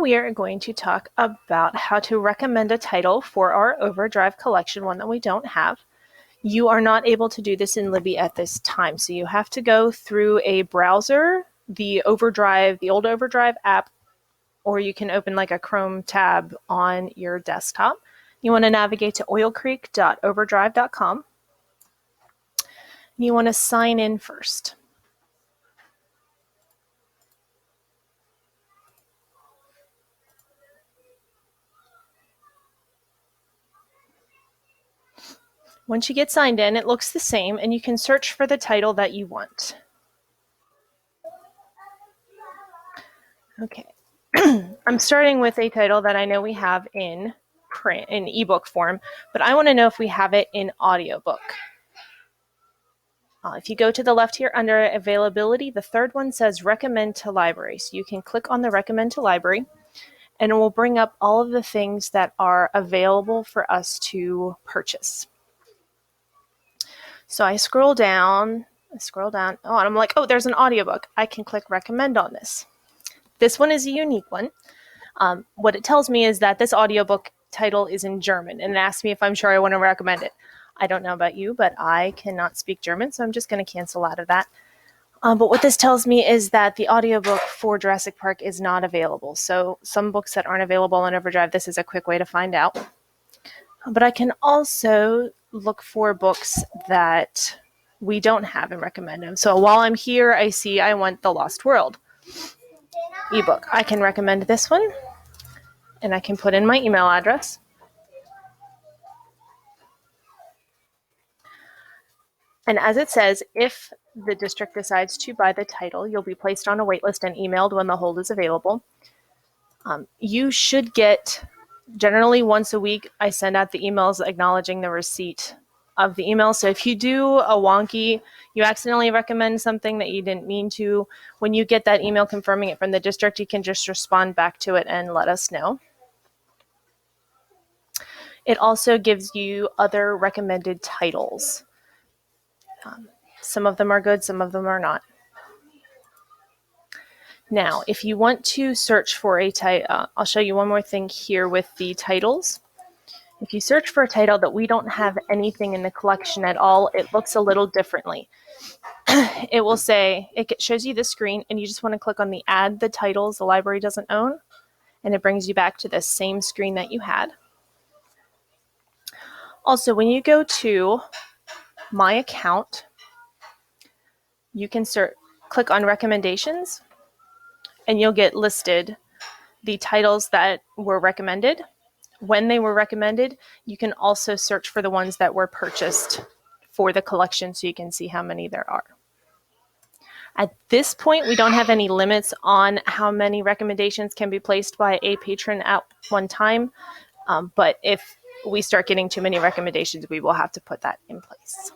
we are going to talk about how to recommend a title for our OverDrive collection, one that we don't have. You are not able to do this in Libby at this time, so you have to go through a browser, the OverDrive, the old OverDrive app, or you can open like a Chrome tab on your desktop. You want to navigate to oilcreek.overdrive.com. You want to sign in first. Once you get signed in, it looks the same, and you can search for the title that you want. Okay, I'm starting with a title that I know we have in print, in ebook form, but I want to know if we have it in audiobook. If you go to the left here under availability, the third one says recommend to library. So you can click on the recommend to library, and it will bring up all of the things that are available for us to purchase. So I scroll down, and I'm like, oh, there's an audiobook. I can click recommend on this. This one is a unique one. What it tells me is that this audiobook title is in German, and it asks me if I'm sure I want to recommend it. I don't know about you, but I cannot speak German, so I'm just going to cancel out of that. But what this tells me is that the audiobook for Jurassic Park is not available. So some books that aren't available on OverDrive, this is a quick way to find out. But I can also look for books that we don't have and recommend them. So while I'm here, I see I want The Lost World ebook. I can recommend this one, and I can put in my email address. And as it says, if the district decides to buy the title, you'll be placed on a waitlist and emailed when the hold is available. You should get, generally once a week, I send out the emails acknowledging the receipt of the email. So if you do a wonky, you accidentally recommend something that you didn't mean to, when you get that email confirming it from the district, you can just respond back to it and let us know. It also gives you other recommended titles. Some of them are good, some of them are not. Now, if you want to search for a title, I'll show you one more thing here with the titles. If you search for a title that we don't have anything in the collection at all, it looks a little differently. It will say, it shows you the screen, and you just want to click on the add the titles the library doesn't own, and it brings you back to the same screen that you had. Also, when you go to My Account, you can click on Recommendations, and you'll get listed the titles that were recommended, when they were recommended. You can also search for the ones that were purchased for the collection so you can see how many there are. At this point, we don't have any limits on how many recommendations can be placed by a patron at one time, but if we start getting too many recommendations, we will have to put that in place.